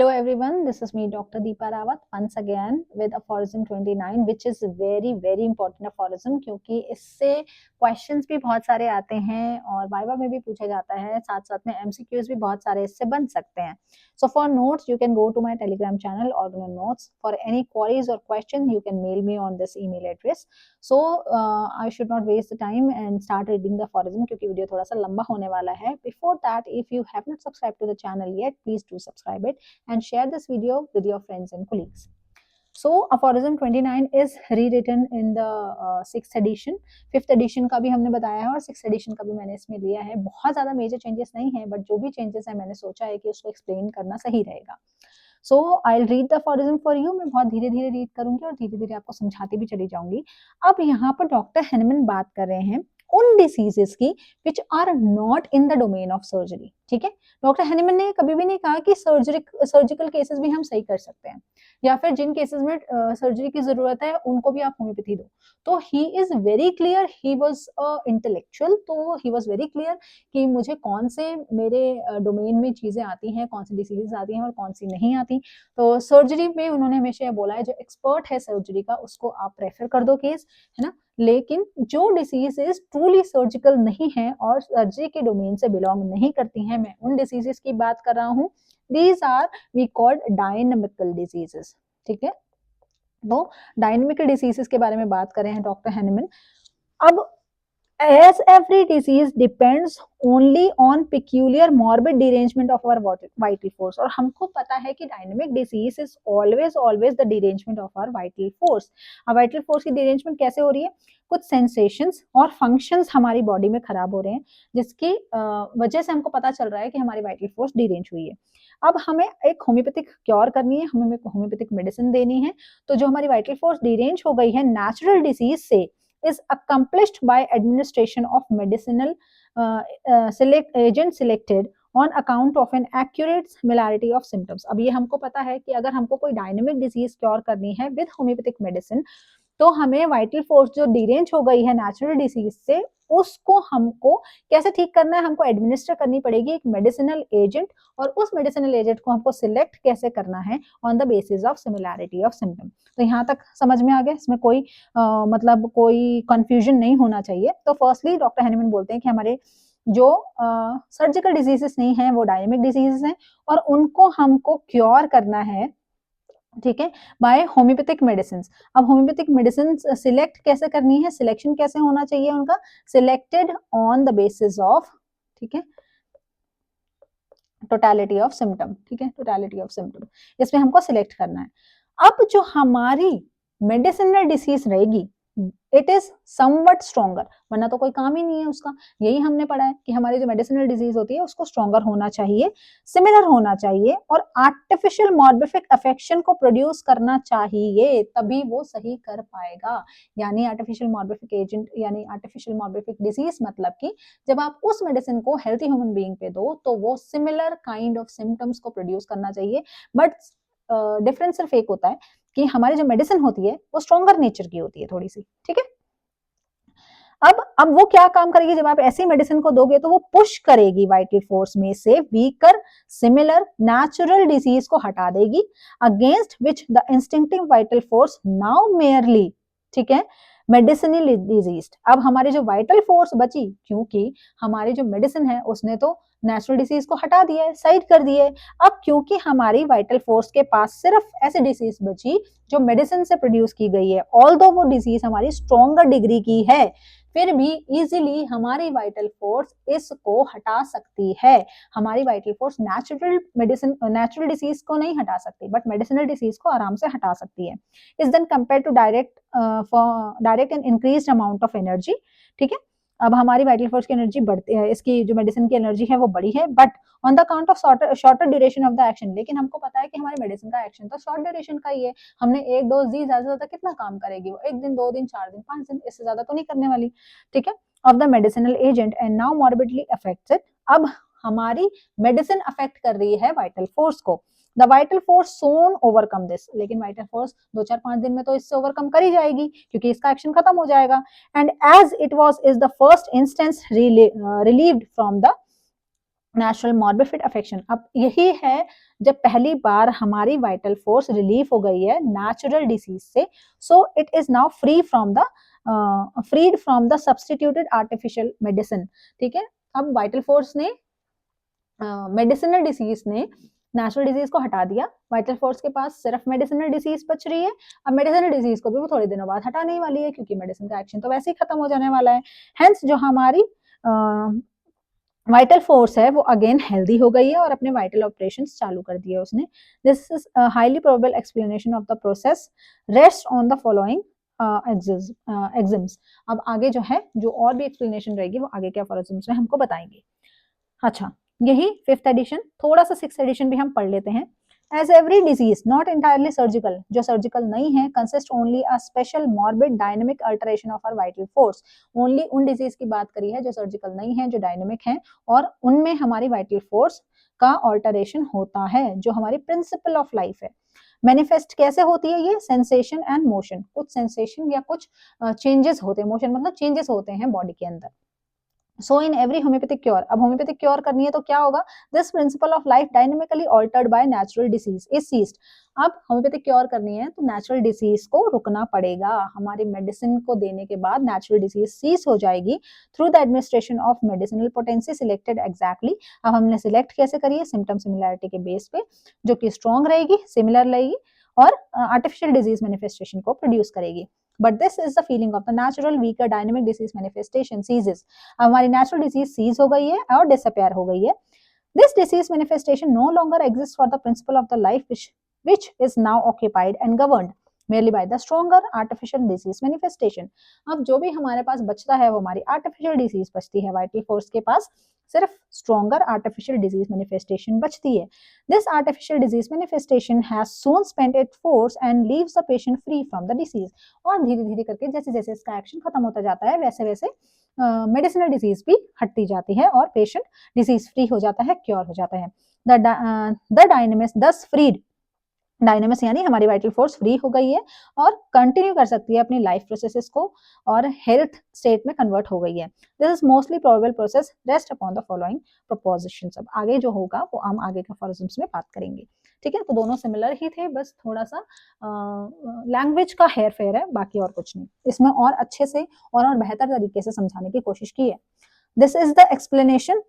Hello everyone, this is me Dr. Deepa Rawat once again with aphorism 29 which is very important aphorism क्योंकि इससे questions भी बहुत सारे आते हैं और वाइवा में भी पूछा जाता है, साथ साथ में एमसीक्यूज भी बहुत सारे इससे बन सकते हैं. So for notes you can go to my telegram channel or notes. For any queries or questions you can mail me on this email address. So I should not waste the time and start reading the aphorism क्योंकि video थोड़ा सा लंबा होने वाला है. Before that, if you have not subscribed to the channel yet, please do subscribe it and share this video with your friends and colleagues. So aphorism 29 is rewritten in the 6th edition. 5th edition का भी हमने बताया है और 6th edition का भी मैंने इसमें लिया है. बहुत ज़्यादा मेजर चेंजेस नहीं है, बट जो भी चेंजेस है मैंने सोचा है कि उसको एक्सप्लेन करना सही रहेगा. So I'll read the aphorism for you. मैं बहुत धीरे धीरे रीड करूंगी और धीरे धीरे आपको समझाती भी चली जाऊंगी. अब यहाँ पर डॉक्टर हेनमन बात कर रहे हैं उन डिसीजेस की which are not in the domain of surgery. ठीक है, डॉक्टर हेनमन ने कभी भी नहीं कहा कि सर्जिकल केसेस भी हम सही कर सकते हैं या फिर जिन केसेस में सर्जरी की जरूरत है उनको भी आप होम्योपैथी दो. तो he is very clear, he was intellectual, तो ही वाज वेरी क्लियर कि मुझे कौन से मेरे डोमेन में चीजें आती हैं, कौन सी डिसीजेस आती हैं और कौन सी नहीं आती. तो सर्जरी में उन्होंने हमेशा ये बोला है जो एक्सपर्ट है सर्जरी का उसको आप प्रेफर कर दो केस, है ना. लेकिन जो डिसीजेस ट्रूली सर्जिकल नहीं है और सर्जरी के डोमेन से बिलोंग नहीं करती हैं, मैं उन डिसीजेस की बात कर रहा हूँ. These are we called dynamical diseases. ठीक है, तो डायनेमिकल डिसीजेस के बारे में बात कर रहे हैं डॉक्टर हेनमन. अब as every disease depends only on peculiar morbid derangement of our vital force. और हमको पता है कि dynamic disease is always the derangement of our vital force. अब vital force की derangement कैसे हो रही है? कुछ sensations और functions हमारी body में खराब हो रहे हैं जिसकी वजह से हमको पता चल रहा है कि हमारी vital force derange हुई है. अब हमें एक होम्योपैथिक क्योर करनी है, हमें एक होम्योपैथिक मेडिसिन देनी है. तो जो हमारी vital force derange हो गई है नेचुरल डिसीज से is accomplished by administration of medicinal agent selected on account of an accurate similarity of symptoms. अब ये हमको पता है कि अगर हमको कोई डायनेमिक डिजीज क्योर करनी है विद होम्योपैथिक मेडिसिन तो हमें वाइटल फोर्स जो डिरेंज हो गई है नेचुरल डिसीज से उसको हमको कैसे ठीक करना है, हमको एडमिनिस्टर करनी पड़ेगी एक मेडिसिनल एजेंट और उस मेडिसिनल एजेंट को हमको सिलेक्ट कैसे करना है on the basis of similarity of symptom. तो यहाँ तक समझ में आ गया, इसमें कोई मतलब कोई कंफ्यूजन नहीं होना चाहिए. तो फर्स्टली डॉक्टर हेनमन बोलते हैं कि हमारे जो सर्जिकल डिजीजेस नहीं है वो डायनेमिक डिजीजेस हैं और उनको हमको क्योर करना है, ठीक है, बाय होम्योपैथिक मेडिसिन. अब होम्योपैथिक मेडिसिन सिलेक्ट कैसे करनी है, सिलेक्शन कैसे होना चाहिए उनका, selected on the basis of, ठीक है, टोटलिटी ऑफ सिम्टम. ठीक है, टोटलिटी ऑफ सिम्टम इसमें हमको सिलेक्ट करना है. अब जो हमारी मेडिसिनल डिसीज रहेगी इट इज समवट स्ट्रॉन्गर, वरना तो कोई काम ही नहीं है उसका. यही हमने पढ़ा है कि हमारी जो मेडिसिनल डिजीज होती है उसको स्ट्रॉन्गर होना चाहिए, सिमिलर होना चाहिए और आर्टिफिशियल मॉर्बिफिक अफेक्शन को प्रोड्यूस करना चाहिए, तभी वो सही कर पाएगा. यानी आर्टिफिशियल मॉर्बिफिक एजेंट यानी आर्टिफिशियल मॉर्बिफिक डिजीज मतलब कि जब आप उस मेडिसिन को हेल्थी ह्यूमन बीइंग पे दो तो वो सिमिलर काइंड ऑफ सिम्टम्स को प्रोड्यूस करना चाहिए. बट डिफरेंस सिर्फ एक होता है कि हमारी जो मेडिसिन होती है वो स्ट्रॉन्गर नेचर की होती है थोड़ी सी. ठीक है, अब वो क्या काम करेगी, जब आप ऐसी मेडिसिन को दोगे तो वो पुश करेगी वाइटल फोर्स में से वीकर सिमिलर नेचुरल डिजीज को हटा देगी against which the instinctive vital force now merely, ठीक है, मेडिसिनल डिजीज. अब हमारी जो वाइटल फोर्स बची, क्योंकि हमारी जो मेडिसिन है उसने तो नेचुरल डिसीज को हटा दिया है, साइड कर दिया है. अब क्योंकि हमारी वाइटल फोर्स के पास सिर्फ ऐसी डिसीज बची जो मेडिसिन से प्रोड्यूस की गई है, ऑल्दो वो डिसीज हमारी स्ट्रॉन्गर डिग्री की है, फिर भी इजीली हमारी वाइटल फोर्स इसको हटा सकती है. हमारी वाइटल फोर्स नेचुरल डिसीज को नहीं हटा सकती बट मेडिसिनल डिसीज को आराम से हटा सकती है. Is then compare to direct and increased amount of energy. ठीक है, अब हमारी वाइटल फोर्स की एनर्जी बढ़ती है, इसकी जो मेडिसिन की एनर्जी है वो बड़ी है but on the account of shorter duration of the action. लेकिन हमको पता है कि हमारी मेडिसिन का एक्शन तो शॉर्ट ड्यूरेशन का ही है. हमने एक डोज दी, ज्यादा से ज्यादा कितना काम करेगी वो, 1 दिन 2 दिन 4 दिन 5 दिन, इससे ज्यादा तो नहीं करने वाली. ठीक है, of the medicinal agent and now morbidly affected. अब हमारी मेडिसिन अफेक्ट कर रही है वाइटल फोर्स को. The vital force soon overcome this, लेकिन वाइटल फोर्स 2-4-5 दिन में तो इससे ओवरकम कर ही जाएगी क्योंकि इसका एक्शन खत्म हो जाएगा. And as it was is the first instance relieved from the natural morbific affection. अब यही है जब पहली बार हमारी वाइटल फोर्स रिलीव हो गई है नेचुरल डिसीज से, so it is now freed from the substituted artificial medicine. ठीक है, अब वाइटल फोर्स ने मेडिसिनल डिसीज ने नेचुरल डिजीज को हटा दिया, वाइटल फोर्स के पास सिर्फ मेडिसिनल डिसीज बच रही है। अब मेडिसिनल डिजीज को भी वो थोड़े दिनों बाद हटाने ही वाली है, क्योंकि मेडिसिन का एक्शन तो वैसे ही खत्म हो जाने वाला है। हेंस जो हमारी वाइटल फोर्स है वो अगेन हेल्दी हो गई है और अपने वाइटल ऑपरेशंस चालू कर दिए उसने। This is highly probable explanation of the process rest on the following axioms. अब आगे जो है जो और भी एक्सप्लेनेशन रहेगी वो आगे के अफॉरिज्म्स में हमको बताएंगे। अच्छा, यही 5th एडिशन, थोड़ा सा 6th एडिशन भी हम पढ़ लेते हैं। As every disease not entirely surgical, जो सर्जिकल नहीं है, consist only a special morbid dynamic alteration of our vital force. Only उन डिजीज की बात करी है जो सर्जिकल नहीं है, जो डायनेमिक है, और उनमें हमारी वाइटल फोर्स का ऑल्टरेशन होता है, जो हमारी प्रिंसिपल ऑफ लाइफ है। मैनिफेस्ट कैसे होती है ये? सेंसेशन एंड मोशन, कुछ सेंसेशन या कुछ चेंजेस होते हैं, मोशन मतलब चेंजेस होते हैं बॉडी के अंदर। So in every homeopathic cure, अब होम्योपैथिक क्योर करनी है तो क्या होगा? This principle of life dynamically altered by natural disease is ceased. अब होम्योपैथिक क्योर करनी है तो नेचुरल डिसीज को रुकना पड़ेगा, हमारी मेडिसिन को देने के बाद नेचुरल डिसीज सीज हो जाएगी through the administration of medicinal potency selected exactly. अब हमने सिलेक्ट कैसे करी है? सिम्टम सिमिलैरिटी के बेस पे, जो कि स्ट्रॉन्ग रहेगी, सिमिलर रहेगी और आर्टिफिशियल डिजीज मैनिफेस्टेशन को प्रोड्यूस करेगी। But this is the feeling of the natural weaker dynamic disease manifestation ceases. हमारी natural disease cease हो गई है और disappear हो गई है। This disease manifestation no longer exists for the principle of the life which is now occupied and governed merely by the stronger artificial disease manifestation. अब जो भी हमारे पास बचता है वो हमारी artificial disease बचती है, vital force के पास सिर्फ stronger artificial disease manifestation बचती है। This artificial disease manifestation has soon spent its force and leaves the patient free from the disease. और धीरे धीरे करके जैसे जैसे इसका एक्शन खत्म होता जाता है वैसे वैसे मेडिसिनल डिजीज भी हटती जाती है और पेशेंट डिजीज फ्री हो जाता है, क्योर हो जाता है। द डायनेमिक्स दस फ्रीड, डायनेमिक्स यानी हमारी वाइटल फोर्स फ्री हो गई है और कंटिन्यू कर सकती है अपनी लाइफ प्रोसेसेस को और हेल्थ स्टेट में कन्वर्ट हो गई है। This is mostly probable process rest upon the following propositions. अब आगे जो होगा वो हम आगे के फॉर्म्स में बात करेंगे। ठीक है, तो दोनों सिमिलर ही थे, बस थोड़ा सा लैंग्वेज का हेर फेर है, बाकी और कुछ नहीं। इसमें और अच्छे से और बेहतर तरीके से समझाने की कोशिश की है। This is the explanation.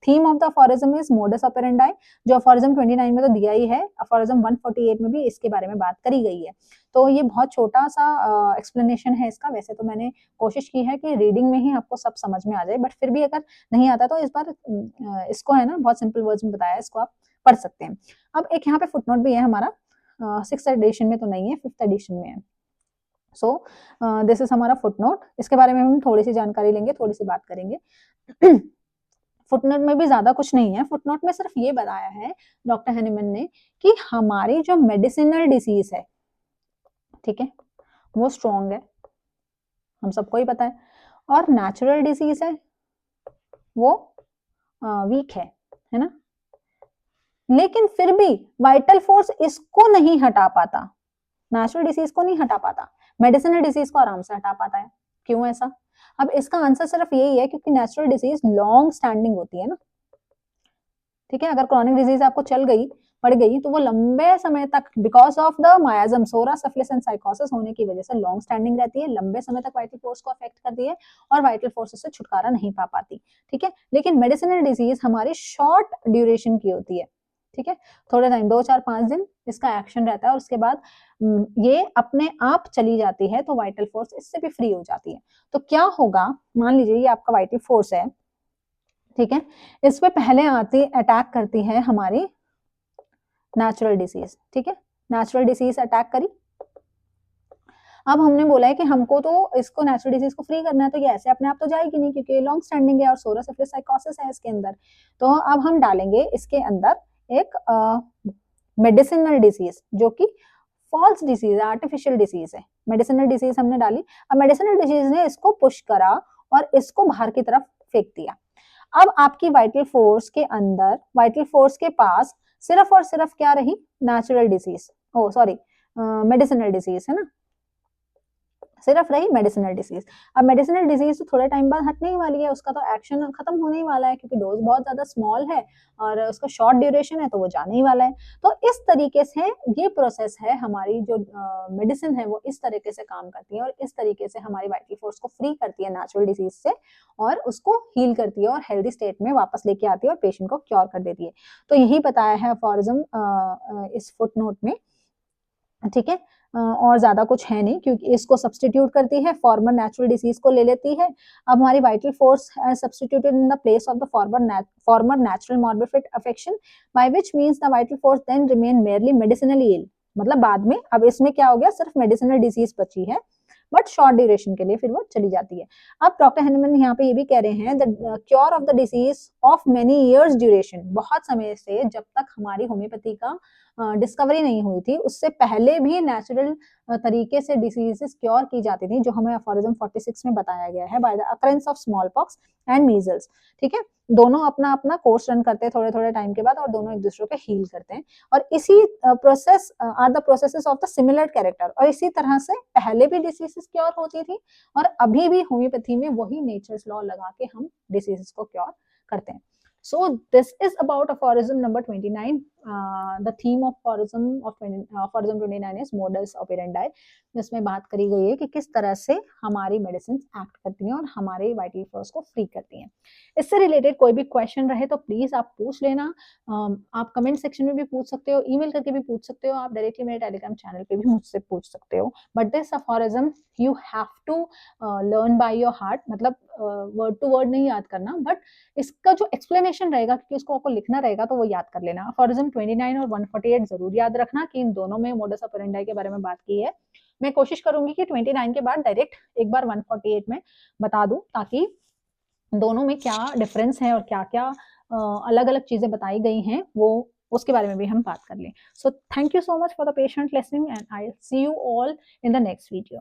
Theme of the aphorism is modus operandi, जो अफोरिज्म 29 में तो दिया ही है, अफोरिज्म 148 में भी इसके बारे में बात करी गई है। तो ये बहुत छोटा सा एक्सप्लेनेशन है इसका। वैसे तो मैंने कोशिश की है कि रीडिंग में ही आपको सब समझ में आ जाए, बट फिर भी अगर नहीं आता तो इस बार इसको है ना बहुत सिंपल वर्ड्स में बताया, इसको आप पढ़ सकते हैं। अब एक यहाँ पे फुटनोट भी है हमारा, 6th एडिशन में तो नहीं है, 5th एडिशन में है। सो दिस इज हमारा फुटनोट, इसके बारे में हम थोड़ी सी जानकारी लेंगे, थोड़ी सी बात करेंगे। फुटनोट में भी ज्यादा कुछ नहीं है, फुटनोट में सिर्फ ये बताया है डॉक्टर हैनिमन ने कि हमारी जो मेडिसिनल डिसीज है, ठीक है, वो स्ट्रॉन्ग है, हम सबको ही पता है, और नेचुरल डिसीज है वो वीक है ना। लेकिन फिर भी वाइटल फोर्स इसको नहीं हटा पाता, नेचुरल डिसीज को नहीं हटा पाता, मेडिसिनल डिसीज को आराम से हटा पाता है। क्यों ऐसा? अब इसका आंसर सिर्फ यही है क्योंकि नेचुरल डिसीज लॉन्ग स्टैंडिंग होती है ना। ठीक है, अगर क्रॉनिक डिजीज आपको चल गई, पड़ गई, तो वो लंबे समय तक because of the miasm, psora, syphilis and sycosis होने की वजह से लॉन्ग स्टैंडिंग रहती है, लंबे समय तक वाइटल फोर्स को अफेक्ट करती है और वाइटल फोर्स से छुटकारा नहीं पा पाती। ठीक है, लेकिन मेडिसिनल डिजीज हमारी शॉर्ट ड्यूरेशन की होती है। ठीक है, थोड़े टाइम, 2-4-5 दिन इसका एक्शन रहता है और उसके बाद ये अपने आप चली जाती है, तो वाइटल फोर्स इससे भी फ्री हो जाती है। तो क्या होगा, मान लीजिए ये आपका वाइटल फोर्स है, ठीक है, इस पे पहले आती अटैक करती है हमारी नेचुरल डिसीज। ठीक है, नेचुरल डिसीज अटैक करी। अब हमने बोला है कि हमको तो इसको नेचुरल डिसीज को फ्री करना है, तो ये ऐसे अपने आप तो जाएगी नहीं क्योंकि लॉन्ग स्टैंडिंग है और सोरा, सिफिलिस, साइकोसिस है इसके अंदर। तो अब हम डालेंगे इसके अंदर एक मेडिसिनल डिसीज जो कि फॉल्स डिसीज है, आर्टिफिशियल डिसीज है। मेडिसिनल डिसीज हमने डाली, अब मेडिसिनल डिसीज ने इसको पुश करा और इसको बाहर की तरफ फेंक दिया। अब आपकी वाइटल फोर्स के अंदर, वाइटल फोर्स के पास सिर्फ और सिर्फ क्या रही? नेचुरल डिसीज, ओ सॉरी मेडिसिनल डिसीज, है ना। सिर्फ रही मेडिसिनल डिसीज। अब मेडिसिनल डिसीज तो थोड़े टाइम बाद हटने ही वाली है, उसका तो एक्शन खत्म होने ही वाला है क्योंकि डोज बहुत ज्यादा स्मॉल है और उसका शॉर्ट ड्यूरेशन है, तो वो जाने ही वाला है। तो इस तरीके से ये प्रोसेस है, हमारी जो मेडिसिन है वो इस तरीके से काम करती है और इस तरीके से हमारी वाइटल फोर्स को फ्री करती है नेचुरल डिसीज से और उसको हील करती है और हेल्दी स्टेट में वापस लेके आती है और पेशेंट को क्योर कर देती है। तो यही बताया है अफॉरिज्म इस फुट नोट में, ठीक है। और ज्यादा कुछ है नहीं क्योंकि इसको सब्सटीट्यूट करती है, फॉर्मर नेचुरल डिसीज को ले लेती है। अब हमारी vital force substituted in the place of the former natural morbific affection, by which means the vital force then remain merely medicinally ill. मतलब बाद में अब इसमें क्या हो गया, सिर्फ मेडिसिनल डिसीज बची है बट शॉर्ट ड्यूरेशन के लिए फिर वो चली जाती है। अब डॉक्टर हैनीमैन यहाँ पे ये भी कह रहे हैं the cure of the disease of many years duration, बहुत समय से जब तक हमारी होम्योपैथी का डिस्कवरी नहीं हुई थी उससे पहले भी नेचुरल तरीके से डिसीजेस क्योर की जाती थी, जो हमें अफॉरिज्म 46 में बताया गया है, by the occurrence of small pox and measles. ठीक है, दोनों अपना अपना कोर्स रन करते हैं थोड़े थोड़े टाइम के बाद और दोनों एक दूसरे को हील करते हैं और इसी process are the processes of the similar character. और इसी तरह से पहले भी डिसीजेस क्योर होती थी और अभी भी होम्योपैथी में वही नेचर्स लॉ लगा के हम डिसीजेस को क्योर करते हैं। So this is about aphorism number 29. The theme of aphorism 29 is modus operandi, जिसमें बात करी गई है कि किस तरह से हमारी मेडिसिन एक्ट करती हैं और हमारे वाइटल फोर्स को फ्री करती हैं। इससे रिलेटेड कोई भी क्वेश्चन रहे तो प्लीज आप पूछ लेना। आप कमेंट सेक्शन में भी पूछ सकते हो, ईमेल करके भी पूछ सकते हो, आप डायरेक्टली मेरे टेलीग्राम चैनल पे भी मुझसे पूछ सकते हो। But this aphorism you have to learn by your heart, मतलब वर्ड टू वर्ड नहीं याद करना, बट इसका जो एक्सप्लेनेशन रहेगा क्योंकि उसको आपको लिखना रहेगा तो वो याद कर लेना। अफॉरिज्म 29 और 148 जरूर याद रखना कि इन दोनों में मोडस ऑपरेंडी के बारे में बात की है। मैं कोशिश करूंगी कि 29 के बाद डायरेक्ट एक बार 148 में बता दूं ताकि दोनों में क्या डिफरेंस है और क्या क्या अलग अलग चीजें बताई गई हैं वो उसके बारे में भी हम बात कर लें। So thank you so much for the patient listening and I see you all in the next video.